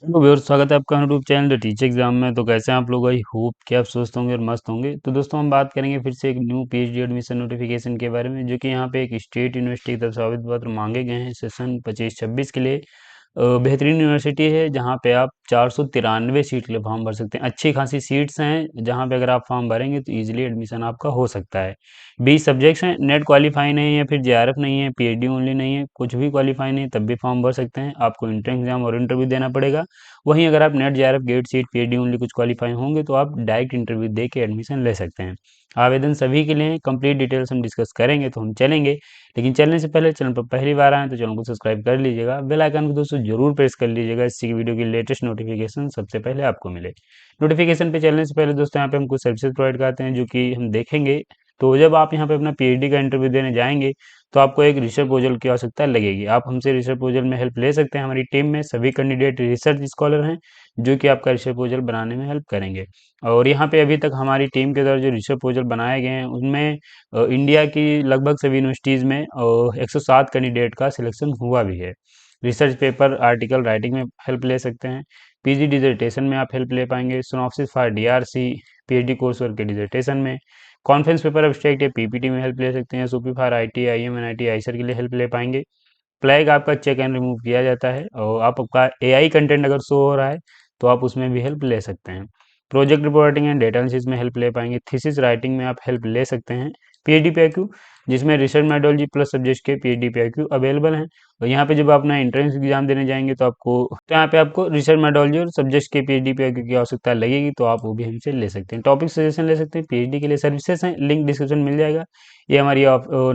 Hello viewers, स्वागत है आपका YouTube channel the teacher exam में। तो कैसे हैं आप लोग? आई होप कि आप स्वस्थ होंगे और मस्त होंगे। तो दोस्तों, हम बात करेंगे फिर से एक न्यू पीएचडी एडमिशन नोटिफिकेशन के बारे में, जो कि यहाँ पे एक स्टेट यूनिवर्सिटी की तरफ से आवेदन पत्र मांगे गए हैं सेशन 25-26 के लिए। बेहतरीन यूनिवर्सिटी है जहाँ पे आप 493 सीट के लिए फॉर्म भर सकते हैं। अच्छी खासी सीट्स हैं जहाँ पे अगर आप फॉर्म भरेंगे तो इजीली एडमिशन आपका हो सकता है। 20 सब्जेक्ट्स हैं, नेट क्वालिफाई नहीं है, फिर जेआरएफ नहीं है, पीएचडी ओनली नहीं है, कुछ भी क्वालिफाई नहीं है तब भी फॉर्म भर सकते हैं। आपको इंट्रेंस एग्जाम और इंटरव्यू देना पड़ेगा। वहीं अगर आप net JRF gate seat PhD only कुछ क्वालिफाई होंगे तो आप डायरेक्ट इंटरव्यू दे के एडमिशन ले सकते हैं। आवेदन सभी के लिए कंप्लीट डिटेल्स हम डिस्कस करेंगे तो हम चलेंगे। लेकिन चलने से पहले चैनल पर पहली बार आए तो चैनल को सब्सक्राइब कर लीजिएगा, बेल आइकन को दोस्तों जरूर प्रेस कर लीजिएगा, इससे की वीडियो की लेटेस्ट नोटिफिकेशन सबसे पहले आपको मिले। नोटिफिकेशन पे चलने से पहले दोस्तों, यहाँ पे हम कुछ सर्विसेज प्रोवाइड करते हैं जो कि हम देखेंगे। तो जब आप यहाँ पे अपना पीएचडी का इंटरव्यू देने जाएंगे तो आपको एक रिसर्च प्रपोजल की आवश्यकता लगेगी। आप हमसे रिसर्च प्रपोजल में हेल्प ले सकते हैं। हमारी टीम में सभी कैंडिडेट रिसर्च स्कॉलर हैं जो कि आपका रिसर्च प्रपोजल बनाने में हेल्प करेंगे। और यहाँ पे अभी तक हमारी टीम के द्वारा जो रिसर्च प्रपोजल बनाए गए हैं उनमें इंडिया की लगभग सभी यूनिवर्सिटीज़ में 107 कैंडिडेट का सिलेक्शन हुआ भी है। रिसर्च पेपर आर्टिकल राइटिंग में हेल्प ले सकते हैं। पीजी डिजर्टेशन में आप हेल्प ले पाएंगे। Synopsis for DRC PhD course work के डिजर्टेशन में। कॉन्फ्रेंस पेपर एब्स्ट्रैक्ट या पीपीटी में हेल्प ले सकते हैं। सूपी for IT IIM NIT IISER के लिए हेल्प ले पाएंगे। फ्लैग आपका चेक एंड रिमूव किया जाता है और आपका एआई कंटेंट अगर शो हो रहा है तो आप उसमें भी हेल्प ले सकते हैं। Project reporting and data analysis में हेल्प ले पाएंगे। थीसिस राइटिंग में आप हेल्प ले सकते हैं। पीएचडी पीआईक्यू, जिसमें रिसर्च मेथोडोलॉजी प्लस सब्जेक्ट के पीएचडी पीआईक्यू अवेलेबल हैं। और यहाँ पे जब आप अपना एंट्रेंस एग्जाम देने जाएंगे तो यहाँ पे आपको रिसर्च मेथोडोलॉजी और सब्जेक्ट के पीएचडी पीआईक्यू की आवश्यकता लगेगी, तो आप वो भी हमसे ले सकते हैं। टॉपिक सजेशन ले सकते हैं। पीएचडी के लिए सर्विसेज हैं, लिंक डिस्क्रिप्शन मिल जाएगा। ये हमारी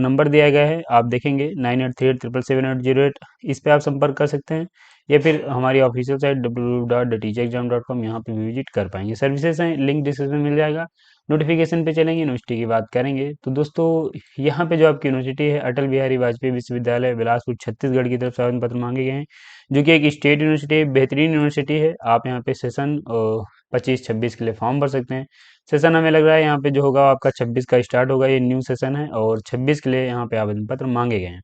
नंबर दिया गया है, आप देखेंगे 9838777808। इस पे आप संपर्क कर सकते हैं, या फिर हमारी ऑफिशियल साइट www.theteacherexam.com यहाँ पे विजिट कर पाएंगे। सर्विसेज हैं, लिंक डिस्क्रिप्शन मिल जाएगा। नोटिफिकेशन पे चलेंगे, यूनिवर्सिटी की बात करेंगे तो दोस्तों, यहाँ पे जो आपकी यूनिवर्सिटी है अटल बिहारी वाजपेयी विश्वविद्यालय बिलासपुर छत्तीसगढ़ की तरफ से आवेदन पत्र मांगे गए हैं, जो कि एक स्टेट यूनिवर्सिटी है, बेहतरीन यूनिवर्सिटी है। आप यहाँ पे सेशन 25-26 के लिए फॉर्म भर सकते हैं। सेशन हमें लग रहा है यहाँ पे जो होगा आपका 26 का स्टार्ट होगा, ये न्यू सेशन है, और 26 के लिए यहाँ पे आवेदन पत्र मांगे गए हैं।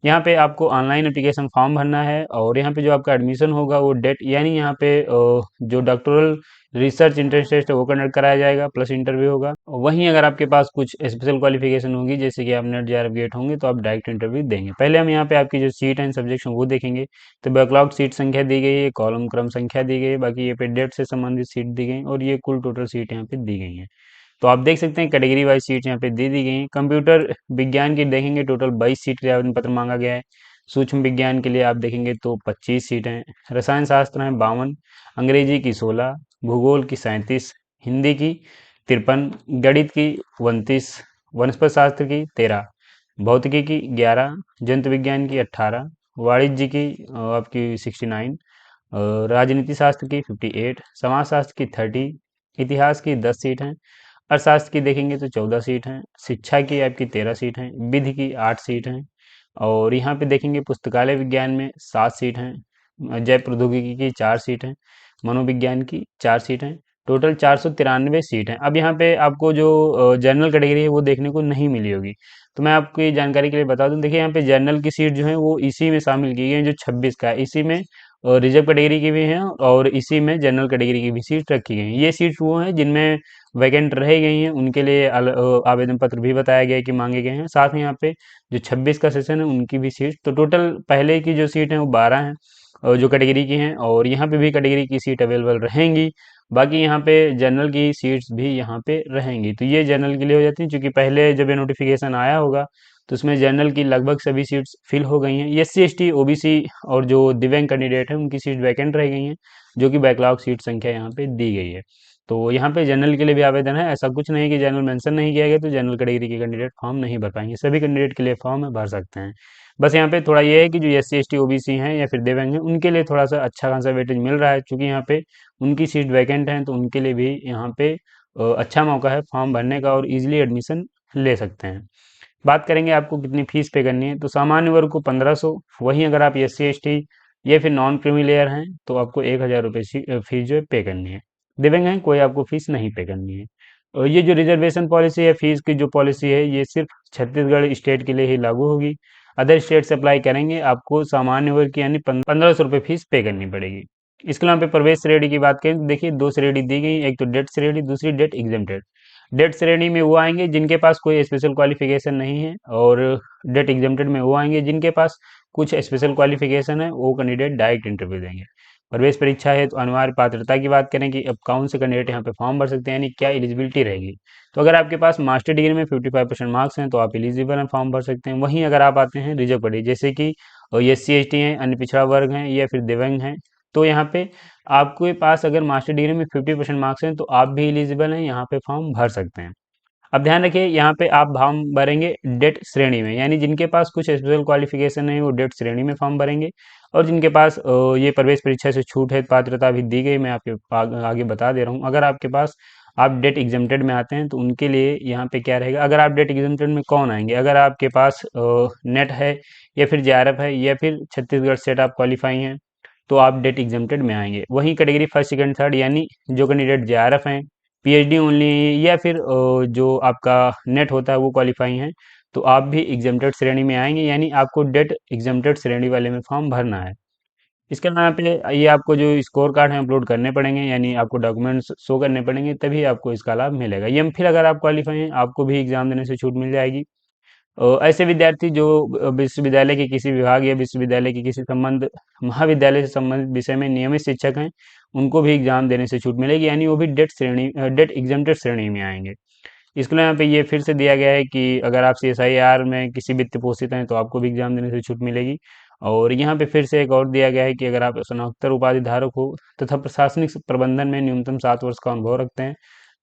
यहाँ पे आपको ऑनलाइन एप्लीकेशन फॉर्म भरना है, और यहाँ पे जो आपका एडमिशन होगा वो डेट यानी यहाँ पे जो डॉक्टोरल रिसर्च इंटरेस्ट टेस्ट है वो कंडक्ट कराया जाएगा, प्लस इंटरव्यू होगा। वहीं अगर आपके पास कुछ स्पेशल क्वालिफिकेशन होगी, जैसे कि आप नेट जेआरएफ गेट होंगे, तो आप डायरेक्ट इंटरव्यू देंगे। पहले हम यहाँ पे आपकी जो सीट एंड सब्जेक्ट वो देखेंगे। तो बैकलॉग सीट संख्या दी गई है, कॉलम क्रम संख्या दी गई है, बाकी ये पे डेट से संबंधित सीट दी गई, और ये कुल टोटल सीट यहाँ पे दी गई है। तो आप देख सकते हैं कैटेगरी वाइज सीट यहाँ पे दे दी गई हैं। कंप्यूटर विज्ञान की देखेंगे टोटल 22 सीट के लिए आवेदन पत्र मांगा गया है। सूक्ष्म विज्ञान के लिए आप देखेंगे तो 25 सीट हैं। रसायन शास्त्र हैं 52, अंग्रेजी की 16, भूगोल की 37, हिंदी की 53, गणित की 29, वनस्पति शास्त्र की 13, भौतिकी की 11, जंतु विज्ञान की 18, वाणिज्य की आपकी 69, राजनीति शास्त्र की 58, समाज शास्त्र की 30, इतिहास की 10 सीट हैं। अर्थशास्त्र की देखेंगे तो 14 सीट हैं। शिक्षा की आपकी 13 सीट हैं। विधि की 8 सीट हैं। और यहाँ पे देखेंगे पुस्तकालय विज्ञान में 7 सीट हैं। जैव प्रौद्योगिकी की 4 सीट हैं। मनोविज्ञान की 4 सीट हैं। टोटल 493 सीट हैं। अब यहाँ पे आपको जो जनरल कैटेगरी है वो देखने को नहीं मिली होगी, तो मैं आपकी जानकारी के लिए बता दूं। देखिए, यहाँ पे जनरल की सीट जो है वो इसी में शामिल की गई है, जो 26 का है इसी में। और रिजर्व कैटेगरी की भी हैं, और इसी में जनरल कैटेगरी की भी सीट रखी गई हैं। ये सीट्स वो हैं जिनमें वैकेंट रह गई हैं, उनके लिए आवेदन पत्र भी बताया गया है कि मांगे गए हैं। साथ ही यहाँ पे जो 26 का सेशन है उनकी भी सीट, तो टोटल पहले की जो सीट है वो 12 हैं, और जो कैटेगरी की हैं, और यहाँ पे भी कैटेगरी की सीट अवेलेबल रहेंगी। बाकी यहाँ पे जनरल की सीट्स भी यहाँ पे रहेंगी। तो ये जनरल के लिए हो जाती है, क्योंकि पहले जब ये नोटिफिकेशन आया होगा तो उसमें जनरल की लगभग सभी सीट्स फिल हो गई हैं। एससी एसटी ओबीसी और जो दिव्यांग कैंडिडेट हैं उनकी सीट वैकेंट रह गई हैं, जो कि बैकलॉग सीट संख्या यहाँ पे दी गई है। तो यहाँ पे जनरल के लिए भी आवेदन है। ऐसा कुछ नहीं कि जनरल मेंशन नहीं किया गया तो जनरल कैटेगरी के कैंडिडेट फॉर्म नहीं भर पाएंगे। सभी कैंडिडेट के लिए फॉर्म है, भर सकते हैं। बस यहाँ पे थोड़ा ये है कि जो S C S T OBC हैं या फिर दिव्यांग हैं उनके लिए थोड़ा सा अच्छा खासा वेटेज मिल रहा है, क्योंकि यहाँ पे उनकी सीट वैकेंट है, तो उनके लिए भी यहाँ पे अच्छा मौका है फॉर्म भरने का, और इजीली एडमिशन ले सकते हैं। बात करेंगे आपको कितनी फीस पे करनी है, तो सामान्य वर्ग को 1500। वहीं अगर आप एस सी एस टी या फिर नॉन क्रीमी लेयर हैं तो आपको 1000 रुपये फीस जो है पे करनी है। दिव्यांग हैं कोई आपको फीस नहीं पे करनी है। और ये जो रिजर्वेशन पॉलिसी है, फीस की जो पॉलिसी है, ये सिर्फ छत्तीसगढ़ स्टेट के लिए ही लागू होगी। अदर स्टेट से अप्लाई करेंगे आपको सामान्य वर्ग की यानी 1500 रुपये फीस पे करनी पड़ेगी। इसके अलावा पे प्रवेश श्रेणी की बात करें तो देखिए दो श्रेणी दी गई, एक तो डेट श्रेणी, दूसरी डेट एग्जेम्प्टेड। डेट श्रेणी में वो आएंगे जिनके पास कोई स्पेशल क्वालिफिकेशन नहीं है, और डेट एग्जेम्प्टेड में वो आएंगे जिनके पास कुछ स्पेशल क्वालिफिकेशन है, वो कैंडिडेट डायरेक्ट इंटरव्यू देंगे। प्रवेश परीक्षा है तो अनिवार्य पात्रता की बात करें कि अब कौन से कैंडिडेट यहाँ पे फॉर्म भर सकते हैं, यानी क्या एलिजिबिलिटी रहेगी। तो अगर आपके पास मास्टर डिग्री में 55% मार्क्स हैं तो आप एलिजिबल हैं, फॉर्म भर सकते हैं। वहीं अगर आप आते हैं रिजर्व कैटेगरी, जैसे कि SC ST हैं, अन्य पिछड़ा वर्ग हैं, या फिर दिव्यांग हैं, तो यहाँ पे आपके पास अगर मास्टर डिग्री में 50% मार्क्स हैं तो आप भी एलिजिबल हैं, यहाँ पे फॉर्म भर सकते हैं। अब ध्यान रखिए यहाँ पे आप फॉर्म भरेंगे डेट श्रेणी में, यानी जिनके पास कुछ स्पेशल क्वालिफिकेशन है वो डेट श्रेणी में फॉर्म भरेंगे, और जिनके पास ये प्रवेश परीक्षा से छूट है, पात्रता भी दी गई, मैं आपके आगे बता दे रहा हूँ। अगर आपके पास आप डेट एग्जेम्प्टेड में आते हैं तो उनके लिए यहाँ पे क्या रहेगा। अगर आप डेट एग्जेम्प्टेड में कौन आएंगे, अगर आपके पास नेट है, या फिर JRF है, या फिर छत्तीसगढ़ स्टेट आप क्वालिफाई हैं, तो आप डेट एग्जेम्प्टेड में आएंगे। वहीं कैटेगरी फर्स्ट सेकंड थर्ड, यानी जो कैंडिडेट JRF हैं, PhD ओनली, या फिर जो आपका नेट होता है वो क्वालिफाई हैं, तो आप भी एग्जेम्प्टेड श्रेणी में आएंगे, यानी आपको डेट एग्जेम्प्टेड श्रेणी वाले में फॉर्म भरना है। इसके अलावा यहाँ पे ये आपको जो स्कोर कार्ड है अपलोड करने पड़ेंगे, यानी आपको डॉक्यूमेंट्स शो करने पड़ेंगे, तभी आपको इसका लाभ मिलेगा। या फिर अगर आप क्वालिफाई हैं आपको भी एग्जाम देने से छूट मिल जाएगी। ऐसे विद्यार्थी जो विश्वविद्यालय के किसी विभाग या विश्वविद्यालय के किसी संबंध महाविद्यालय से संबंधित विषय में नियमित शिक्षक हैं, उनको भी एग्जाम देने से छूट मिलेगी, यानी वो भी डेट एग्जेम्प्टेड श्रेणी में आएंगे। इसके लिए यहाँ पे ये फिर से दिया गया है कि अगर आप CSIR में किसी वित्त पोषित हैं तो आपको भी एग्जाम देने से छूट मिलेगी। और यहाँ पे फिर से एक और दिया गया है कि अगर आप स्नातकोत्तर उपाधि धारक हो तथा प्रशासनिक प्रबंधन में न्यूनतम 7 वर्ष का अनुभव रखते हैं,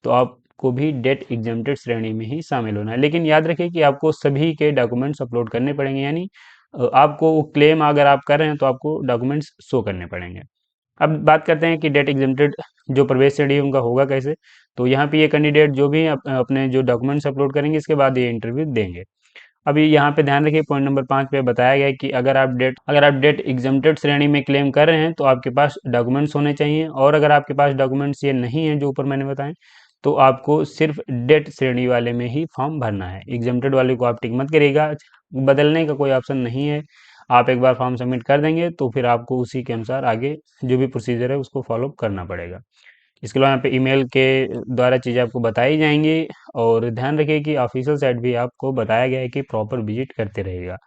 तो आपको भी डेट एग्जेम्प्टेड श्रेणी में ही शामिल होना है। लेकिन याद रखिए कि आपको सभी के डॉक्यूमेंट्स अपलोड करने पड़ेंगे, यानी आपको क्लेम अगर आप कर रहे हैं तो आपको डॉक्यूमेंट्स शो करने पड़ेंगे। अब बात करते हैं कि डेट एग्जेम्प्टेड जो प्रवेश श्रेणी है उनका होगा कैसे। तो यहाँ पे ये कैंडिडेट जो भी अपने जो डॉक्यूमेंट्स अपलोड करेंगे इसके बाद ये इंटरव्यू देंगे। अभी यहाँ पे ध्यान रखिए पॉइंट नंबर 5 पे बताया गया है कि अगर आप डेट एग्जेम्प्टेड श्रेणी में क्लेम कर रहे हैं तो आपके पास डॉक्यूमेंट्स होने चाहिए, और अगर आपके पास डॉक्यूमेंट्स ये नहीं है जो ऊपर मैंने बताए, तो आपको सिर्फ डेट श्रेणी वाले में ही फॉर्म भरना है। एग्जेम्प्टेड वाले को आप टिक मत करिएगा, बदलने का कोई ऑप्शन नहीं है। आप एक बार फॉर्म सबमिट कर देंगे तो फिर आपको उसी के अनुसार आगे जो भी प्रोसीजर है उसको फॉलो करना पड़ेगा। इसके अलावा यहाँ पे ईमेल के द्वारा चीज़ें आपको बताई जाएंगी, और ध्यान रखिए कि ऑफिशियल साइट भी आपको बताया गया है कि प्रॉपर विजिट करते रहेगा।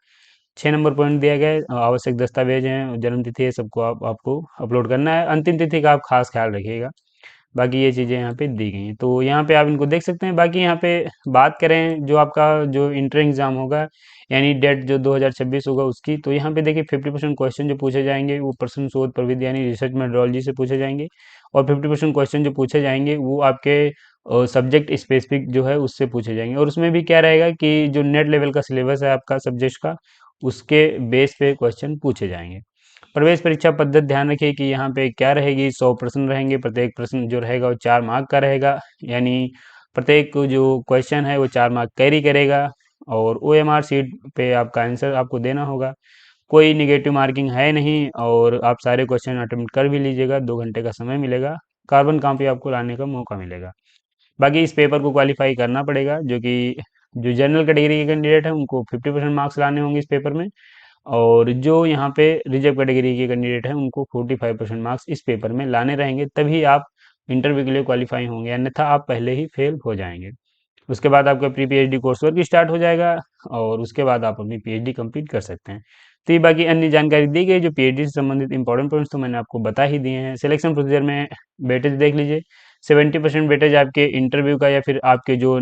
6 नंबर पॉइंट दिया गया है, आवश्यक दस्तावेज हैं, जन्म तिथि है, सबको आपको अपलोड करना है। अंतिम तिथि का आप खास ख्याल रखिएगा। बाकी ये चीज़ें यहाँ पे दी गई हैं, तो यहाँ पे आप इनको देख सकते हैं। बाकी यहाँ पे बात करें जो आपका जो इंटर एग्ज़ाम होगा, यानी डेट जो 2026 होगा उसकी, तो यहाँ पे देखिए 50% क्वेश्चन जो पूछे जाएंगे वो प्रश्न शोध प्रविधि यानी रिसर्च मेथोडोलॉजी से पूछे जाएंगे, और 50% क्वेश्चन जो पूछे जाएंगे वो आपके सब्जेक्ट स्पेसिफिक जो है उससे पूछे जाएंगे। और उसमें भी क्या रहेगा कि जो नेट लेवल का सिलेबस है आपका सब्जेक्ट का, उसके बेस पे क्वेश्चन पूछे जाएंगे। प्रवेश परीक्षा पद्धति ध्यान रखिए कि यहाँ पे क्या रहेगी, 100 प्रश्न रहेंगे, प्रत्येक प्रश्न जो रहेगा वो 4 मार्क का रहेगा, यानी प्रत्येक जो क्वेश्चन है वो 4 मार्क कैरी करेगा, और OMR शीट पे आपका आंसर आपको देना होगा। कोई निगेटिव मार्किंग है नहीं, और आप सारे क्वेश्चन अटेम्प्ट कर भी लीजिएगा, 2 घंटे का समय मिलेगा, कार्बन कॉपी आपको लाने का मौका मिलेगा। बाकी इस पेपर को क्वालिफाई करना पड़ेगा, जो कि जो जनरल कैटेगरी के कैंडिडेट हैं उनको 50% मार्क्स लाने होंगे इस पेपर में, और जो यहाँ पे रिजर्व कैटेगरी के कैंडिडेट हैं उनको 45% मार्क्स इस पेपर में लाने रहेंगे, तभी आप इंटरव्यू के लिए क्वालिफाई होंगे, अन्यथा आप पहले ही फेल हो जाएंगे। उसके बाद आपका pre PhD course work start हो जाएगा, और उसके बाद आप अपनी PhD कंप्लीट कर सकते हैं। तो ये बाकी अन्य जानकारी दी गई, जो PhD से संबंधित इंपॉर्टेंट पॉइंट्स तो मैंने आपको बता ही दिए हैं। सिलेक्शन प्रोसीजर में वेटेज देख लीजिए, 70% वेटेज आपके इंटरव्यू का या फिर आपके जो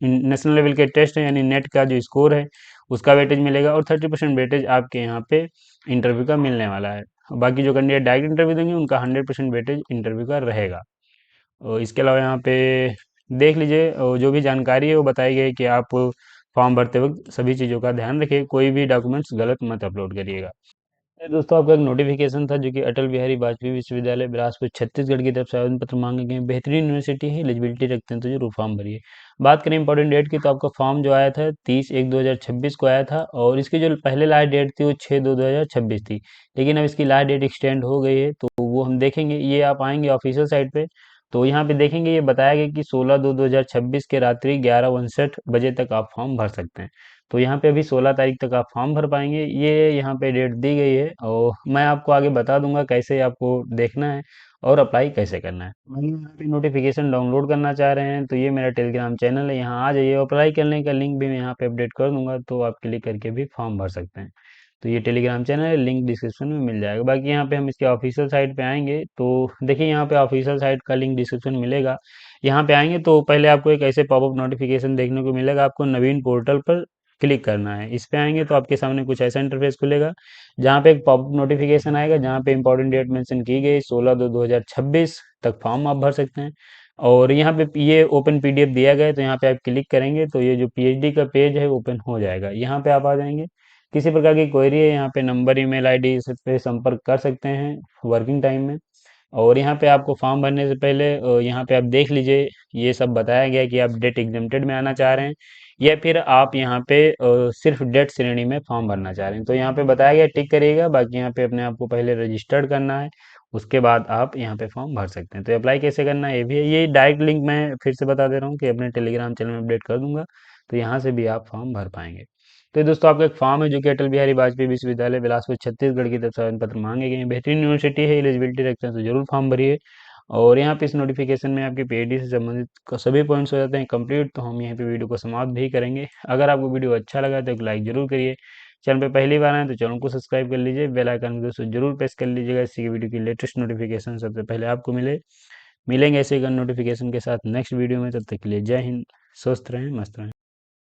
नेशनल लेवल के टेस्ट है यानी नेट का जो स्कोर है उसका वेटेज मिलेगा, और 30% वेटेज आपके यहाँ पे इंटरव्यू का मिलने वाला है। बाकी जो कैंडिडेट डायरेक्ट इंटरव्यू देंगे उनका 100% वेटेज इंटरव्यू का रहेगा। और इसके अलावा यहाँ पे देख लीजिए, जो भी जानकारी है वो बताई गई कि आप फॉर्म भरते वक्त सभी चीज़ों का ध्यान रखिए, कोई भी डॉक्यूमेंट्स गलत मत अपलोड करिएगा। ये दोस्तों आपका एक नोटिफिकेशन था जो कि अटल बिहारी वाजपेयी विश्वविद्यालय बिलासपुर छत्तीसगढ़ की तरफ से आवेदन पत्र मांगे गए हैं। बेहतरीन यूनिवर्सिटी है, एलिजिबिलिटी रखते हैं तो जरूर फॉर्म भरिए। बात करें इंपॉर्टेंट डेट की, तो आपका फॉर्म जो आया था 30/1/2026 को आया था, और इसकी जो पहले लास्ट डेट थी वो 6/2/2026 थी। लेकिन अब इसकी लास्ट डेट एक्सटेंड हो गई है, तो वो हम देखेंगे। ये आप आएंगे ऑफिशियल साइट पे तो यहाँ पे देखेंगे, ये बताया गया कि 16/2/2026 के रात्रि 11:59 बजे तक आप फॉर्म भर सकते हैं। तो यहाँ पे अभी 16 तारीख तक आप फॉर्म भर पाएंगे, ये यहाँ पे डेट दी गई है। और मैं आपको आगे बता दूंगा कैसे आपको देखना है और अप्लाई कैसे करना है। अगर यहाँ पे नोटिफिकेशन डाउनलोड करना चाह रहे हैं तो ये मेरा टेलीग्राम चैनल है, यहाँ आ जाइए। अप्लाई करने का लिंक भी मैं यहाँ पे अपडेट कर दूंगा, तो आप क्लिक करके भी फॉर्म भर सकते हैं। तो ये टेलीग्राम चैनल है, लिंक डिस्क्रिप्शन में मिल जाएगा। बाकी यहाँ पे हम इसके ऑफिशियल साइट पे आएंगे तो देखिए यहाँ पे ऑफिशियल साइट का लिंक डिस्क्रिप्शन मिलेगा। यहाँ पे आएंगे तो पहले आपको एक ऐसे पॉपअप नोटिफिकेशन देखने को मिलेगा, आपको नवीन पोर्टल पर क्लिक करना है। इस पे आएंगे तो आपके सामने कुछ ऐसा इंटरफेस खुलेगा, जहाँ पे एक पॉपअप नोटिफिकेशन आएगा, जहाँ पे इंपॉर्टेंट डेट मेंशन की गई 16/2/2026 तक फॉर्म आप भर सकते हैं। और यहाँ पे ये ओपन पीडीएफ दिया गया है, तो यहाँ पे आप क्लिक करेंगे तो ये जो पीएचडी का पेज है ओपन हो जाएगा। यहाँ पे आप आ जाएंगे, किसी प्रकार की क्वेरी है यहाँ पे नंबर ईमेल आईडी इस पे संपर्क कर सकते हैं वर्किंग टाइम में। और यहाँ पे आपको फॉर्म भरने से पहले यहाँ पे आप देख लीजिए, ये सब बताया गया है कि आप डेट एग्जेम्प्टेड में आना चाह रहे हैं या फिर आप यहाँ पे सिर्फ डेट श्रेणी में फॉर्म भरना चाह रहे हैं। तो यहाँ पे बताया गया टिक करिएगा, बाकी यहाँ पे अपने आप को पहले रजिस्टर्ड करना है, उसके बाद आप यहाँ पे फॉर्म भर सकते हैं। तो अप्लाई कैसे करना है ये भी है, ये डायरेक्ट लिंक मैं फिर से बता दे रहा हूँ कि अपने टेलीग्राम चैनल में अपडेट कर दूंगा, तो यहाँ से भी आप फॉर्म भर पाएंगे। तो ये दोस्तों आपका एक फॉर्म है जो कि अटल बिहारी वाजपेयी विश्वविद्यालय बिलासपुर छत्तीसगढ़ की तरफ से आवेदन पत्र मांगे गए हैं। बेहतरीन यूनिवर्सिटी है, एलिजिबिलिटी रखते हैं तो जरूर फॉर्म भरिए। और यहाँ पे इस नोटिफिकेशन में आपके पीएचडी से संबंधित सभी पॉइंट्स हो जाते हैं कंप्लीट। तो हम यहीं पे वीडियो को समाप्त भी करेंगे। अगर आपको वीडियो अच्छा लगा तो एक लाइक जरूर करिए। चैनल पे पहली बार आए तो चैनल को सब्सक्राइब कर लीजिए, बेल आइकन को दोस्तों जरूर प्रेस कर लीजिएगा, इससे की वीडियो की लेटेस्ट नोटिफिकेशन सबसे पहले आपको मिलेंगे ऐसे ही नोटिफिकेशन के साथ नेक्स्ट वीडियो में। तब तक के लिए जय हिंद, स्वस्थ रहें, मस्त रहें।